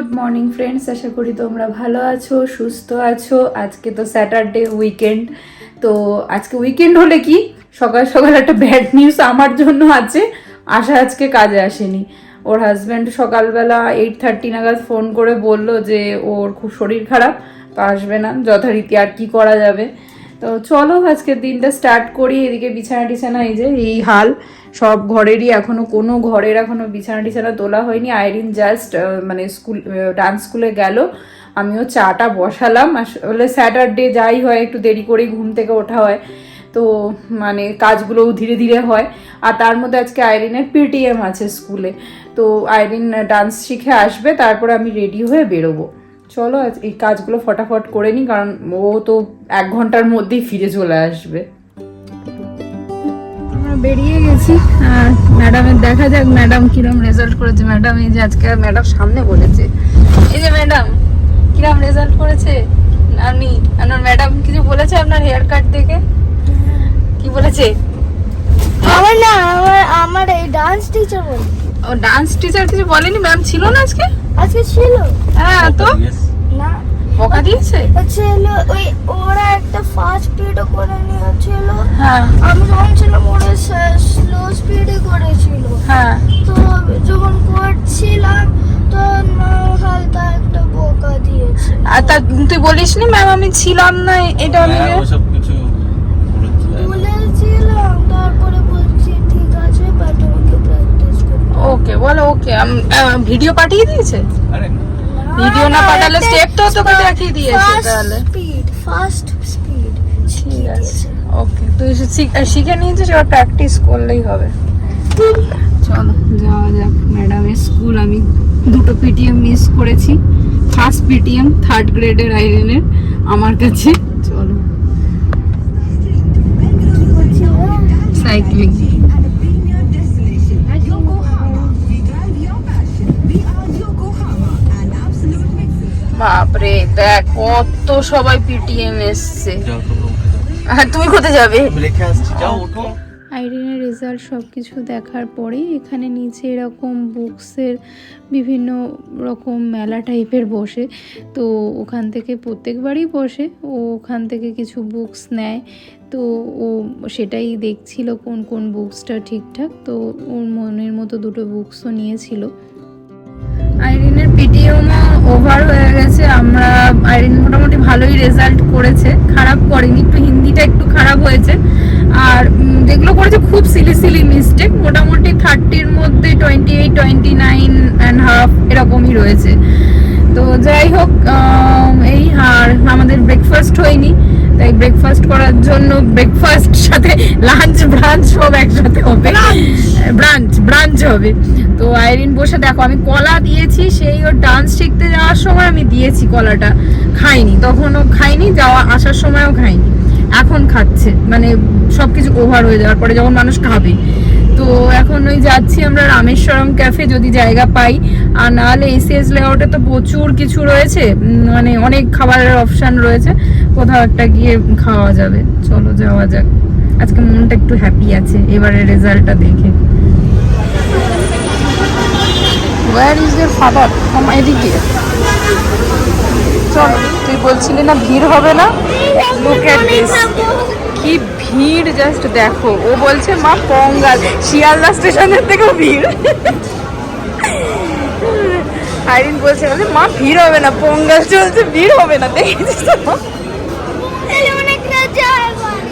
Good morning friends, আশা করি তোমরা ভালো আছো, সুস্থ আছো। আজকে তো স্যাটারডে উইকেন্ড। তো আজকে উইকেন্ড হলে কি সকাল সকাল একটা ব্যাড নিউজ আমার জন্য আছে। আশা আজকে কাজে আসেনি। ওর হাজব্যান্ড সকালবেলা 8:30 নাগাদ ফোন করে বললো যে ওর খুব শরীর খারাপ, তো আসবে না। যথারীতি আর কি করা যাবে। তো চলো আজকের দিনটা স্টার্ট করি। এদিকে বিছানা টিছানা এই যে এই হাল, সব ঘরেরই এখনো কোনো ঘরের এখনো বিছানা টিছানা তোলা হয়নি। আইরিন জাস্ট মানে ডান্স স্কুলে গেল, আমিও চাটা বসালাম। আসলে স্যাটারডে যাই হয় একটু দেরি করেই ঘুম থেকে ওঠা হয়, তো মানে কাজগুলোও ধীরে ধীরে হয়। আর তার মধ্যে আজকে আইরিনের পিটিএম আছে স্কুলে, তো আইরিন ডান্স শিখে আসবে, তারপরে আমি রেডি হয়ে বেরোবো। চলো এই কাজগুলো ফটাফট করে নিই, কারণ ও তো 1 ঘন্টার মধ্যেই ফিরে চলে আসবে। আমরা বেরিয়ে গেছি, আর ম্যাডামের দেখা যাক ম্যাডাম কিরম রেজাল্ট করেছে। ম্যাডাম এই যে আজকে ম্যাডাম সামনে বলেছে, এই যে ম্যাডাম কিরম রেজাল্ট করেছে। আপনি আপনার ম্যাডাম কিছু বলেছে আপনার হেয়ার কাট দেখে? কি বলেছে? আমার এই ডান্স টিচার বলে। ও ডান্স টিচার কিছু বলেনি? ম্যাম ছিল না আজকে? আজকে ছিল। হ্যাঁ, তো না বকা দিয়েছে। ছিল ওই ওরা একটা ফাস্ট স্পিডে করে নিয়েছিল। হ্যাঁ, আমি যখন ছিলাম ওরা স্লো স্পিডে করেছিল। হ্যাঁ, তো যখন করছিলাম তো হালকা একটা বকা দিয়েছে। আর তা তুই বলিসনি ম্যাম আমি ছিলাম না, এটা আমি ওসব কিছু বলেছিলাম, তারপরে বলছি ঠিক আছে বাট ওকে প্র্যাকটিস করতে। ওকে বলো ওকে। ভিডিও পাঠিয়ে দিয়েছে? আরে ভিডিও না পাঠালে স্টেপ তো তোকে দেখিয়ে দিয়েছে। তাহলে ফাস্ট স্পিড ঠিক আছে, ওকে। তুই শিখে নিয়েছিস, এবার প্র্যাকটিস করলেই হবে। চলো যাওয়া যাক ম্যাডামের স্কুল। আমি 2টো পিটিএম মিস করেছি। ফার্স্ট পিটিএম 3rd গ্রেডের আইরিনের আমার কাছে। চলো সাইক্লিং। বাপরে দেখ কত সবাই পিটিএম এসছে। আর তুমি কোথায় যাবে? রেখে আসছি, যাও ওঠো। আইরিনের রেজাল্ট সব কিছু দেখার পরেই এখানে নিচে এরকম বুকসের বিভিন্ন রকম মেলা টাইপের বসে, তো ওখান থেকে প্রত্যেকবারই বসে। ও ওখান থেকে কিছু বুকস নেয়, তো ও সেটাই দেখছিল কোন কোন বুকসটা ঠিকঠাক। তো ওর মনের মতো 2টো বুকসও নিয়েছিল। আইরিনের পিটিএমও ওভার হয়ে গেছে। আইরিন মোটামুটি ভালোই রেজাল্ট করেছে, খারাপ করেনি। একটু হিন্দিটা একটু খারাপ হয়েছে, আর যেগুলো করেছে খুব সিলি মিস্টেক। মোটামুটি 30-র মধ্যে 28, 29.5 এরকমই রয়েছে। তো যাই হোক, এই আর আমাদের ব্রেকফাস্ট হয়নি, তাই ব্রেকফাস্ট করার জন্য ব্রেকফাস্ট সাথে লাঞ্চ ব্রাঞ্চ সব একসাথে হবে। ব্রাঞ্চ হবে। তো আইরিন বসে দেখো, আমি কলা দিয়েছি সেই ওর ডান্স শিখতে যাওয়ার সময় আমি দিয়েছি কলাটা, খাইনি। তখনও খাইনি, আসার সময়ও খাইনি, এখন খাচ্ছে। মানে সবকিছু ওভার হয়ে যাওয়ার পরে যখন মানুষ খাবে। তো এখন ওই যাচ্ছি আমরা রামেশ্বরম ক্যাফে, যদি জায়গা পাই। আর নাহলে এসিএস লেআউটে তো প্রচুর কিছু রয়েছে, মানে অনেক খাবারের অপশান রয়েছে, কোথাও একটা গিয়ে খাওয়া যাবে। চলো যাওয়া যাক। আজকে মনটা একটু হ্যাপি আছে এবারে রেজাল্টটা দেখে। Where is your father? এদিকে চল। তুই বলছিলি না ভিড় হবে না? Look at this, কি ভিড় জাস্ট দেখো। ও বলছে মা পঙ্গাল, শিয়ালদা স্টেশনের থেকেও ভিড়। আইরিন বলছে মা ভিড় হবে না, পঙ্গাল চলছে, ভিড় হবে না। দেখেছিস তো?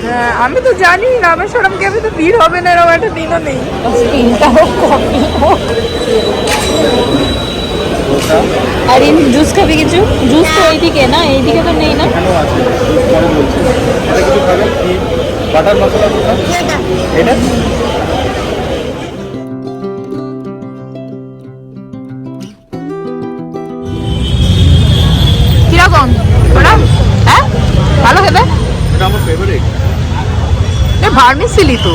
হ্যাঁ, আমি তো জানি রামেশ্বরম ক্যাফে তো ভিড় হবে না, এরকম একটা দিনও নেই। আইরিন জুস খাবি? কিছু জুস তো এইদিকে না, এইদিকে তো নেই না। বাটার মশলা এটা কিরকম ওরা? হ্যাঁ ভালো খেতে। এটা আমার ফেভারিট। ভার্মিসিলি তো।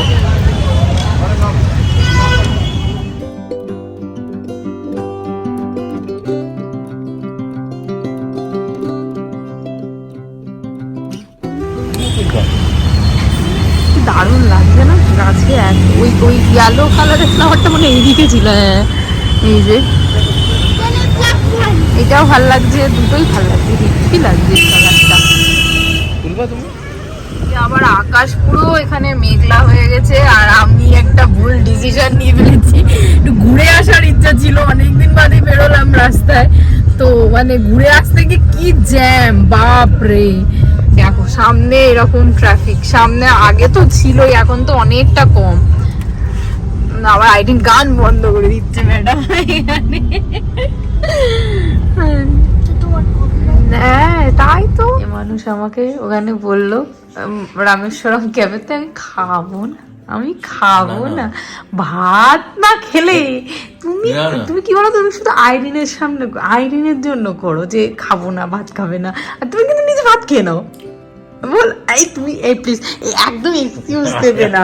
দারুণ লাগছে না গাছকে? ওই ইয়েলো কালারের ফ্লাওয়ারটা মানে এইদিকে ছিল। এই যে এটাও ভাল লাগছে, দুটোই ভাল লাগছে, হেভি লাগছে এই কালারটা। তুলবা তুমি? আবার আকাশ পুরো এখানে মেঘলা হয়ে গেছে, আর আমি একটা ভুল ডিসিশন নিয়ে ফেলেছি। একটু ঘুরে আসার ইচ্ছা ছিল, অনেকদিন বাদে বেরোলাম রাস্তায়, তো মানে ঘুরে আসতে গিয়ে কি জ্যাম, বাপ রে। দেখো সামনে এরকম ট্রাফিক, সামনে আগে তো ছিলই, এখন তো অনেকটা কম। আবার আইডিন গান বন্ধ করে দিচ্ছে ম্যাডাম এখানে। হ্যাঁ তাই তো, মানুষ আমাকে ওখানে বললো রামেশ্বরম ক্যাবে, তো আমি খাবো না ভাত না খেলে। তুমি তুমি কি বলো, তুমি শুধু আইরিনের সামনে, আইরিনের জন্য করো যে খাবো না, ভাত খাবে না, আর তুমি কিন্তু নিজে ভাত খেয়ে নাও। বল এই তুমি এই প্লিজ একদম এক্সকিউজ দেবে না,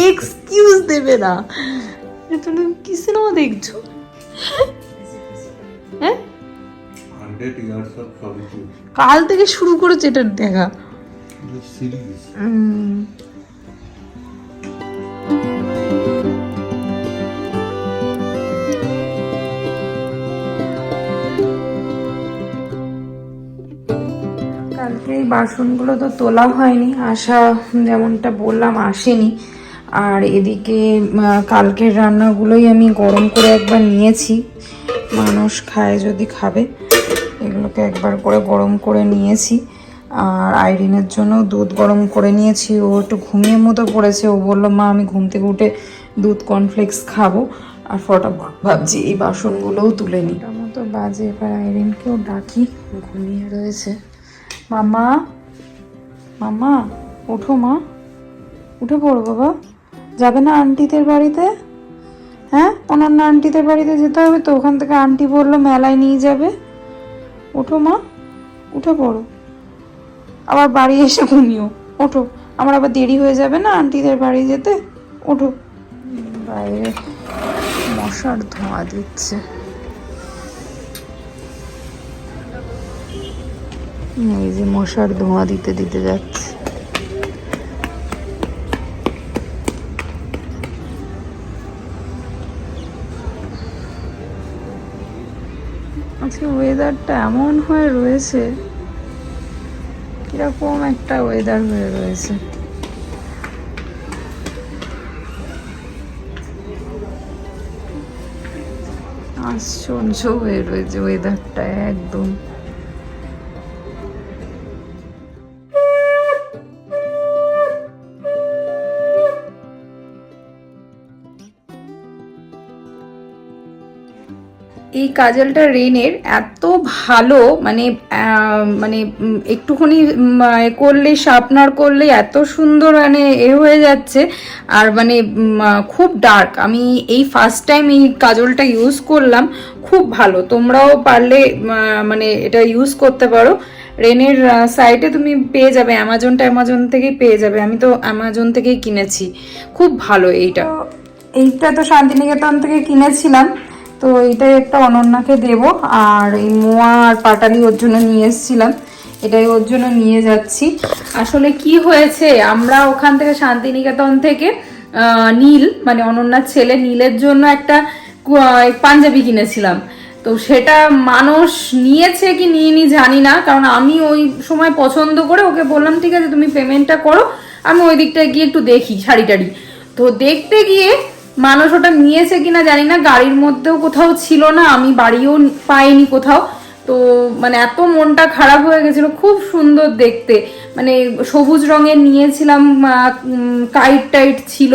এক্সকিউজ দেবে না। তুমি কি সিনেমা দেখছো? হ্যাঁ 100 years of solitude. কাল থেকে শুরু করেছে এটা দেখা। The series. কালকে এই বাসনগুলো তো তোলা হয়নি, আশা যেমনটা বললাম আসেনি। আর এদিকে কালকের রান্নাগুলোই আমি গরম করে একবার নিয়েছি, মানুষ খায় যদি খাবে, এগুলোকে একবার করে গরম করে নিয়েছি। আর আইরিনের জন্য দুধ গরম করে নিয়েছি, ও একটু ঘুমিয়ে মতো পড়েছে, ও বললো মা আমি ঘুম থেকে উঠে দুধ কর্নফ্লেক্স খাবো। আর ফটাফট ভাবছি এই বাসনগুলোও তুলে নিই, মতো বাজে। এবার আইরিনকেও ডাকি, ঘুমিয়ে রয়েছে। মামা মামা ওঠো, মা উঠে পড়ো বাবা। যাবে না আন্টিদের বাড়িতে? হ্যাঁ অনন্য আন্টিদের বাড়িতে যেতে হবে তো, ওখান থেকে আন্টি বললো মেলায় নিয়ে যাবে। ওঠো মা, উঠে পড়ো, আবার বাড়ি এসে ঘুমিও। ওঠো, আমার আবার দেরি হয়ে যাবে না আন্টিদের বাড়ি যেতে। ওঠো। বাইরে মশার ধোঁয়া দিচ্ছে, এই যে মশার ধোঁয়া দিতে দিতে যাচ্ছে। আজকে ওয়েদারটা এমন হয়ে রয়েছে, কিরকম একটা ওয়েদার হয়ে রয়েছে। আশ্চর্য হয়ে রয়েছে ওয়েদারটা একদম। এই কাজলটা রেনের এত ভালো, মানে মানে একটুখানি করলে শার্পনার করলে এত সুন্দর মানে হয়ে যাচ্ছে। আর মানে খুব ডার্ক, আমি এই ফার্স্ট টাইম এই কাজলটা ইউজ করলাম, খুব ভালো। তোমরাও পারলে মানে এটা ইউজ করতে পারো। রেনের সাইটে তুমি পেয়ে যাবে, অ্যামাজন থেকেই পেয়ে যাবে, আমি তো অ্যামাজন থেকেই কিনেছি, খুব ভালো। এইটা তো শান্তিনিকেতন থেকে কিনেছিলাম, তো এইটাই একটা অনন্যাকে দেব। আর এই মোয়া আর পাটালি ওর জন্য নিয়ে এসেছিলাম, এটাই ওর জন্য নিয়ে যাচ্ছি। আসলে কি হয়েছে, আমরা ওখান থেকে শান্তিনিকেতন থেকে নীল মানে অনন্যার ছেলে নীলের জন্য একটা পাঞ্জাবি কিনেছিলাম। তো সেটা মানুষ নিয়েছে কি নিইনি জানি না, কারণ আমি ওই সময় পছন্দ করে ওকে বললাম ঠিক আছে তুমি পেমেন্টটা করো, আমি ওই দিকটায় গিয়ে একটু দেখি শাড়ি টাড়ি। তো দেখতে গিয়ে মানুষ ওটা নিয়েছে কিনা জানি না, গাড়ির মধ্যেও কোথাও ছিল না, আমি বাড়িও পাইনি কোথাও। তো মানে এত মনটা খারাপ হয়ে গেছিল, খুব সুন্দর দেখতে, মানে সবুজ রঙের নিয়েছিলাম, কাইট টাইট ছিল,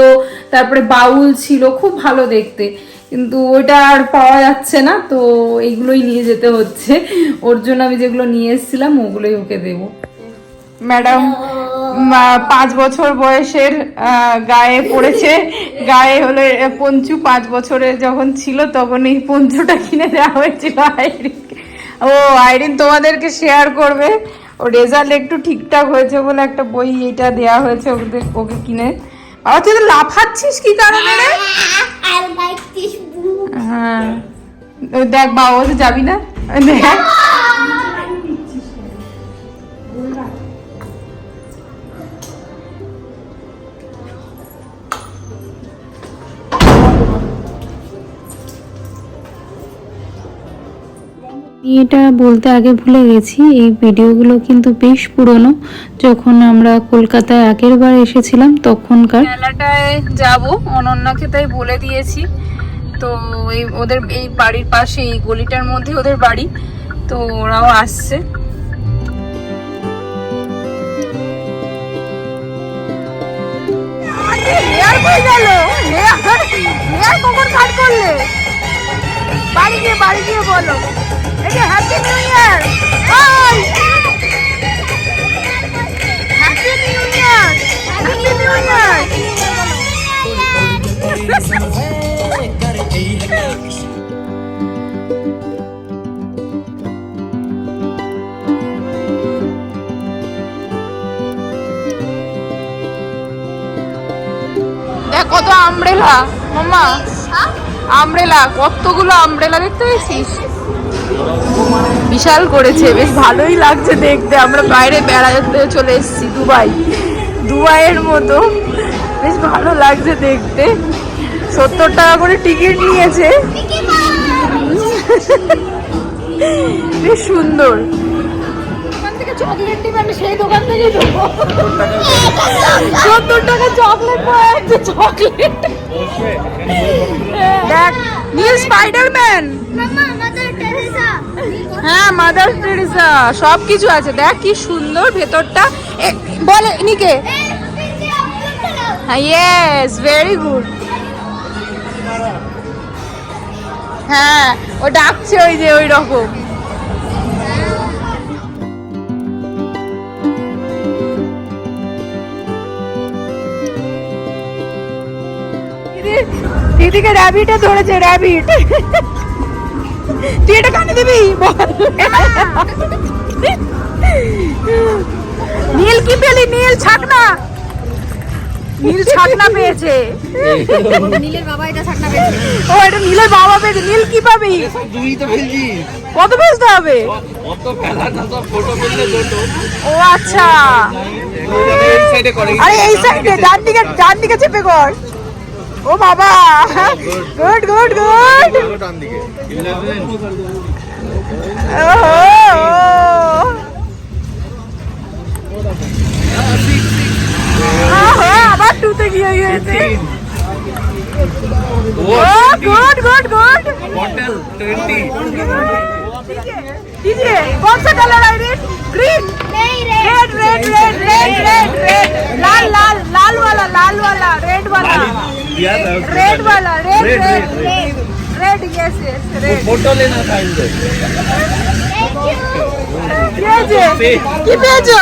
তারপরে বাউল ছিল, খুব ভালো দেখতে, কিন্তু ওইটা আর পাওয়া যাচ্ছে না। তো এইগুলোই নিয়ে যেতে হচ্ছে, ওর জন্য আমি যেগুলো নিয়ে এসেছিলাম ওগুলোই ওকে দেবো। ম্যাডাম 5 বছর বয়সের গায়ে পড়েছে, গায়ে হলো পঞ্চু, 5 বছরের যখন ছিল তখন এই পঞ্চুটা কিনে দেওয়া হয়েছিল আইরিনকে। ও আইরিন তোমাদেরকে শেয়ার করবে, ও রেজাল্ট একটু ঠিকঠাক হয়েছে বলে একটা বই এটা দেওয়া হয়েছে ওকে কিনে। আর তুই তো লাফাচ্ছিস কি কারণে রে? হ্যাঁ দেখ বাবা, তো যাবি না, দেখ এটা বলতে আগে ভুলে গেছি, এই ভিডিওগুলো কিন্তু বেশ পুরনো, যখন আমরা কলকাতায় আগের বার এসেছিলাম তখনকার। মেলাটায় যাব অনন্যাকে তাই বলে দিয়েছি। তো এই ওদের এই বাড়ির পাশে এই গলিটার মধ্যে ওদের বাড়ি, তো ওরাও আসছে। বাড়ি গিয়ে বলো happy new year, happy new year, happy new year. দেখ কত আমব্রেলা মাম্মা, আমব্রেলা, কতগুলো আমব্রেলা দেখতে পেয়েছিস? বিশাল করেছে, বেশ ভালোই লাগছে দেখতে। আমরা বাইরে বেড়াতে চলে এসেছি, দুবাইয়ের মতো, বেশ ভালো লাগছে দেখতে। 70 টাকা করে টিকিট নিয়েছে, বেশ সুন্দর। চকলেট নিবে, আমি সেই দোকান থেকে 70 টাকা চকলেট পাওয়া যাচ্ছে। চকলেট দেখ, নীল স্পাইডারম্যান, হ্যাঁ মাদার টেরেসা, সবকিছু আছে। দেখ কি সুন্দর ভেতরটা। বলে নিকে, হ্যাঁ ইয়েস, ভেরি গুড। হ্যাঁ ও ডাকছে, ওই যে ওই রকম। দিদিকে র্যাবিটে ধরেছে, র্যাবিট। তুই এটা কানে দিবি? নীল কি পেলি? নীল ছাকনা, নীল ছাকনা পেয়েছে। নীলের বাবা এটা ছাকনা পেয়েছে। ও এটা নীলের বাবা পেয়েছে। নীল কি পাবি? কত বেচতে হবে? ও আচ্ছা, আরে এই সাইডে ডান দিকে চেপে কর। ও বাবা, গুড গুড গুড। আবার টুতে গিয়ে গিয়েছে। Good good good. दीजिए कौन सा कलर है? Red green red red red red red red लाल लाल लाल वाला रेड वाला रेड वाला red red red yes yes red. Photo लेना था इनसे। কি পেয়েছো?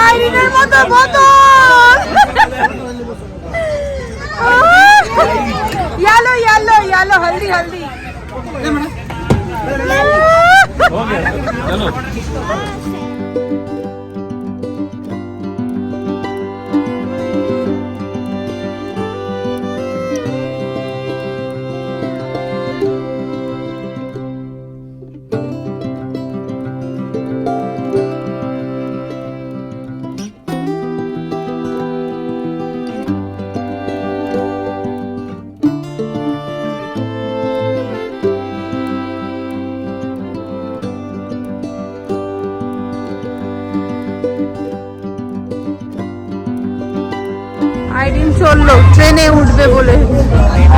আইরিনের মতো বোতল। येलो येलो येलो हल्दी हल्दी। हो गया चलो। আইরিন চললো ট্রেনে উঠবে বলে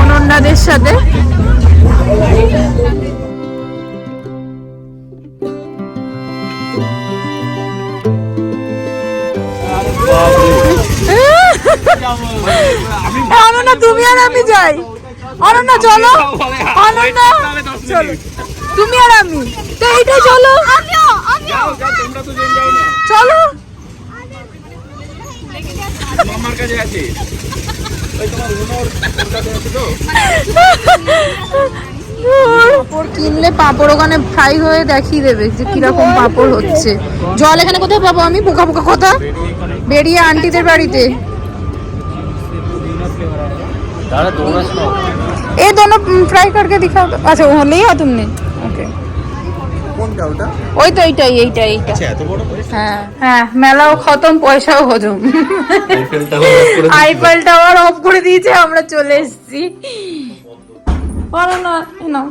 অনন্যাদের সাথে। অনন্যা তুমি আর আমি যাই। অনন্যা চলো, অনন্যা চলো, তুমি আর আমি তো এইটাই চলো, চলো। মামার কাছে আছে ওই তোমার রুনোর কাছে আছে তো। পাপড় কিনলে পাপড় ওখানে ফ্রাই হয়ে দেখিয়ে দেবে যে কিরকম পাপড় হচ্ছে। জল এখানে কোথায় পাবো আমি? পোকা পোকা কথা বেরিয়ে আন্টিদের বাড়িতে। ये दोनों फ्राई करके दिखाओ। अच्छा वो नहीं है तुमने? ओके কোনটা ওটা? ওই তো এইটা। আচ্ছা এত বড় করে। হ্যাঁ মেলাও খতম, পয়সাও হজম। আইফেল টাওয়ার অফ করে দিয়েছে, আমরা চলে এসেছি। পারো না না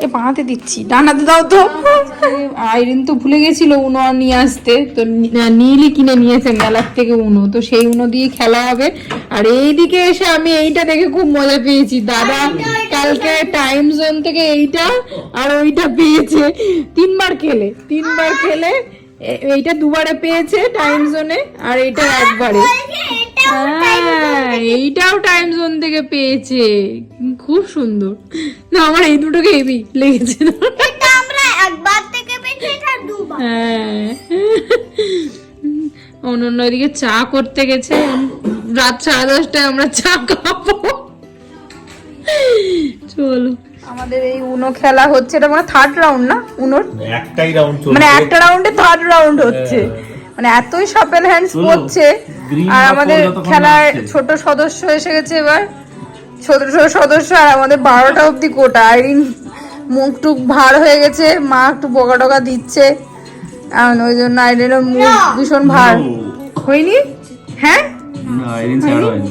এ বানাতে দিচ্ছি, ডানাতে দাও তো। আইরিন তো ভুলে গেছিল উনো নিয়ে আসতে, তো নীলই কিনে নিয়েছে মেলার থেকে উনো, তো সেই উনো দিয়ে খেলা হবে। আর এইদিকে এসে আমি এইটা দেখে খুব মজা পেয়েছি, দাদা কালকে টাইম জোন থেকে এইটা আর ওইটা পেয়েছে, তিনবার খেলে এইটা দুবারে পেয়েছে টাইম জোনে, আর এইটা একবারে। হ্যাঁ, এইটাও টাইম জোন থেকে পেয়েছে, খুব সুন্দর। না আমার এই দুটোকে হেভি লেগেছে। এটা আমরা একবার থেকে পেয়েছি, এটা দুবার। হ্যাঁ, অনন্য এদিকে চা করতে গেছে, রাত 10:30টায় আমরা চা খাবো। চলো, আমাদের এই উনো খেলা হচ্ছে, এটা মানে থার্ড রাউন্ড না উনোর, একটাই রাউন্ড চলছে, মানে একটা রাউন্ডে থার্ড রাউন্ড হচ্ছে, মানে এতই সাপেল হ্যান্ডস করছে। আর আমাদের খেলার ছোট সদস্য এসে গেছে এবার, ছোট সদস্য, আর আমাদের 12টা অব্দি কোটা। আইরিন মুখ টুক ভার হয়ে গেছে, মা একটু বকা টকা দিচ্ছে, ওই জন্য আইরিনের মুখ ভীষণ ভার হয়নি। হ্যাঁ, না আইরিন ছাড় হয়নি,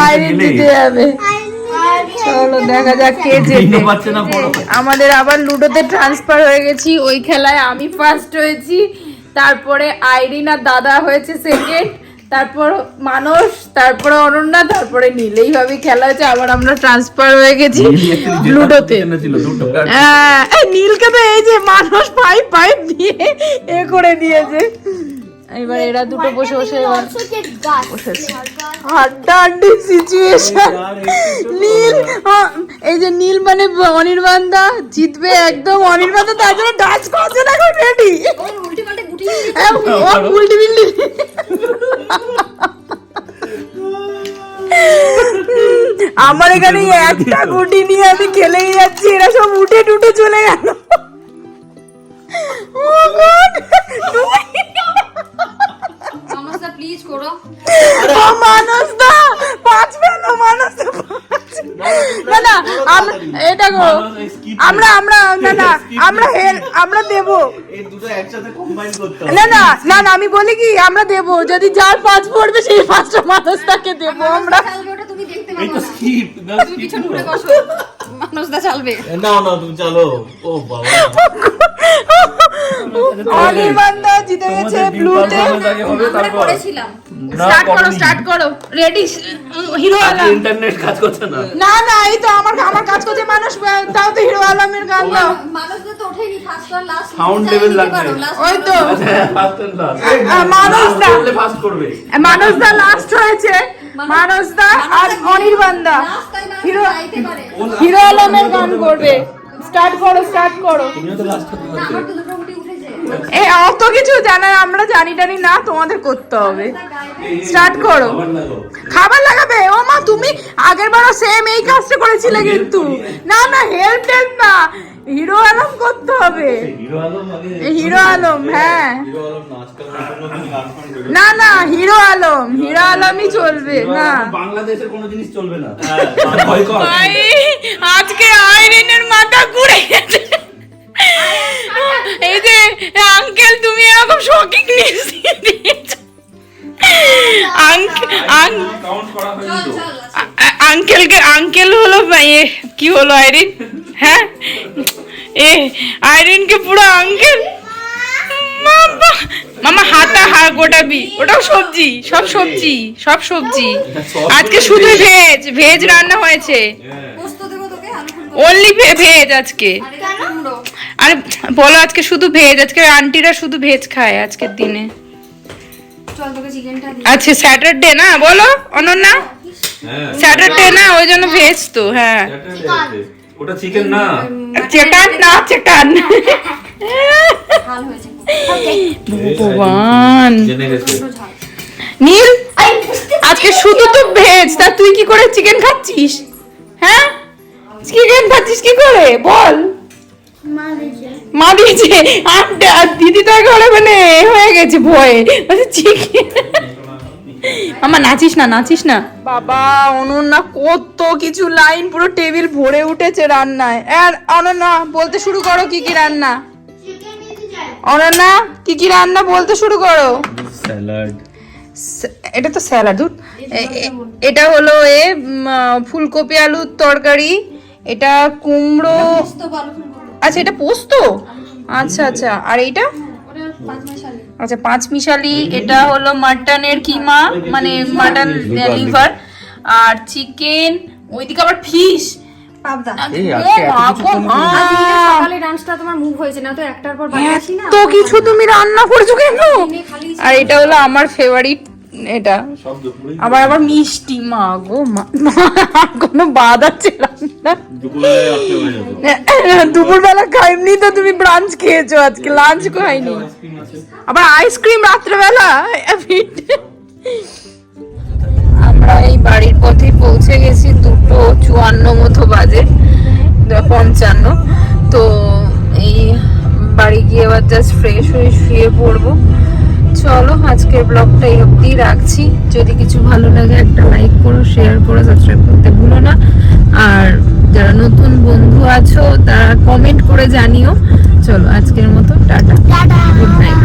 আইরিন দিতে যাবে। চলো দেখা যাক কে জেতে। আমাদের আবার লুডোতে ট্রান্সফার হয়ে গেছি, ওই খেলায় আমি ফার্স্ট হয়েছি, তারপরে আইরিন আর দাদা হয়েছে সেকেন্ড, তারপর মানস, তারপরে অনন্যা, তারপরে নীল। এইভাবে খেলা হয়েছে, আবার আমরা ট্রান্সফার হয়ে গেছি লুডোতে। হ্যাঁ, নীলকে তো এই যে মানস পাইপ দিয়ে এ করে দিয়েছে। এবার এরা দুটো বসে বসে এবার বসেছে, হাড্ডাহাড্ডি সিচুয়েশন। নীল, এই যে নীল মানে অনির্বাণদা জিতবে একদম, অনির্বাণদা তার জন্য ডান্স করছে না, এখন রেডি উল্টি বিল্লি। আমার এখানে একটা গুটি নিয়ে আমি খেলেই যাচ্ছি, এরা সব উঠে টুটে চলে গেল। প্লিজ করো মানসদা 5 ফেল, মানসদা 5। না না এটা গো, আমরা না না আমরা দেব, এই দুটো একসাথে কম্বাইন করতে হবে। না না না না আমি বলি কি আমরা দেব, যদি যার 5 পড়বে সেই 5টা মানসদাকে দেব আমরা। ওটা তুমি দেখতে এই তো পাবো, স্কিপ না, তুমি পিছন ঘুরে বসো, মানুষদা চালবে। না তুমি চালো। ও বাবা, অনির্বাণদা জিতে গেছে ব্লুতে। আমরা করেছিলাম। স্টার্ট করো রেডি। হিরো আলম ইন্টারনেট কাজ করছে না। না না এই তো আমার কাজ করছে মানুষ, তাও তো হিরো আলমের গান দাও। মানুষদা তো ওঠেনি, ফার্স্ট আর লাস্ট Sound level লাগবে। ওই তো ফার্স্ট এন্ড লাস্ট, মানসদা বললে ফার্স্ট করবে। মানসদা লাস্ট হয়েছে, মানসদা আর অনির্বাণদা। হিরো হিরো আলমের গান করবে। স্টার্ট করো। তুমিও তো লাস্ট করতে পারবে। আমার তো দুটো গুটি উঠেছে। এই অত কিছু জানা আমরা জানি না, তোমাদের করতে হবে। স্টার্ট করো। খাবার লাগাবে? ও মা, তুমি আগের বারও সেম এই কাজটা করেছিলে কিন্তু। না না হেল্প না, হিরো আলম করতে হবে। হিরো আলম আগে, হিরো আলম, হ্যাঁ হিরো আলম না, আজকাল নতুন গান ফান বেরোয়। না না হিরো আলমই চলবে না। বাংলাদেশের কোনো জিনিস চলবে না। ভয় কর। ভাই আজকে আইরিনের মাথা ঘুরে গেছে। এই যে আঙ্কেল তুমি এরকম শকিং নিউজ দিয়েছো। কাউন্ট করা হয়নি তো। আঙ্কেল হলো কি হলো আইরিন? হ্যাঁ আইরিনকে পুরো আঙ্কেল। মামা হাতা গোটাবি, ওটাও সবজি, সব সবজি। আজকে শুধু ভেজ রান্না হয়েছে, পোস্ত দেবো তোকে, আলু ফুলকপি। অনলি ভেজ আজকে। আর এটা কুমড়ো। আরে বলো আজকে শুধু ভেজ, আজকে আন্টিরা শুধু ভেজ খায় আজকের দিনে। চল তোকে চিকেনটা দিই। আচ্ছা স্যাটারডে না, বলো অনন্যা, হ্যাঁ, স্যাটারডে না ওই জন্য ভেজ তো। হ্যাঁ ওটা চিকেন না, চিকেন। ঝাল হয়েছে, ভগবান জেনে গেছে। ঝাল। নীল আজকে শুধু তো ভেজ, তা তুই কি করে চিকেন খাচ্ছিস? হ্যাঁ চিকেন খাচ্ছিস কি করে বল? মা দিয়েছে। আর দিদি তো একেবারে মানে হয়ে গেছে ভয়ে, চিকেন। মামা নাচিস না। বাবা অনন্যা কত কিছু লাইন, পুরো টেবিল ভরে উঠেছে রান্নায়। আর অনন্যা বলতে শুরু করো কি রান্না। অনন্যা কি রান্না বলতে শুরু করো। স্যালাড। এটা তো স্যালাড। এটা হলো ফুলকপি আলুর তরকারি, এটা কুমড়ো, পোস্ত বা আলু ফুলকপি। আচ্ছা এটা পোস্ত, আচ্ছা আচ্ছা। আর এইটা ওটা 5 মিশালি। আচ্ছা 5 মিশালি। এটা হলো মাটনের কিমা, মানে মাটন লিভার। আর চিকেন, ওইদিকে আবার ফিশ। পাবদা। সকালে ডান্সটা তোমার মুভ হয়েছে না তো, একটার পর বাড়ি আসি না। তো কিছু তুমি রান্না করেছো কেন? দিনে খালি আর এটা হলো আমার ফেভারিট, এটা সব দুপুরে আবার মিষ্টি। মা গো মা, কোনো বাদ আছে রান্না? দুপুরবেলায় রাখতে হয়ে যাবে। দুপুরবেলা খাইনি তো, তুমি ব্রাঞ্চ খেয়েছো, আজকে লাঞ্চ খাইনি। আবার আইসক্রিম রাত্রেবেলা। আমরা এই বাড়ির পথে পৌঁছে গেছি, 2:54 মতো বাজে, 55। তো এই বাড়ি গিয়ে এবার জাস্ট ফ্রেশ হয়ে শুয়ে পড়বো। চলো আজকের ব্লগটা এই অবধি রাখছি। যদি কিছু ভালো লাগে একটা লাইক করো, শেয়ার করো, সাবস্ক্রাইব করতে ভুলো না। আর যারা নতুন বন্ধু আছো তারা কমেন্ট করে জানিও। চলো আজকের মতো টাটা, গুড নাইট।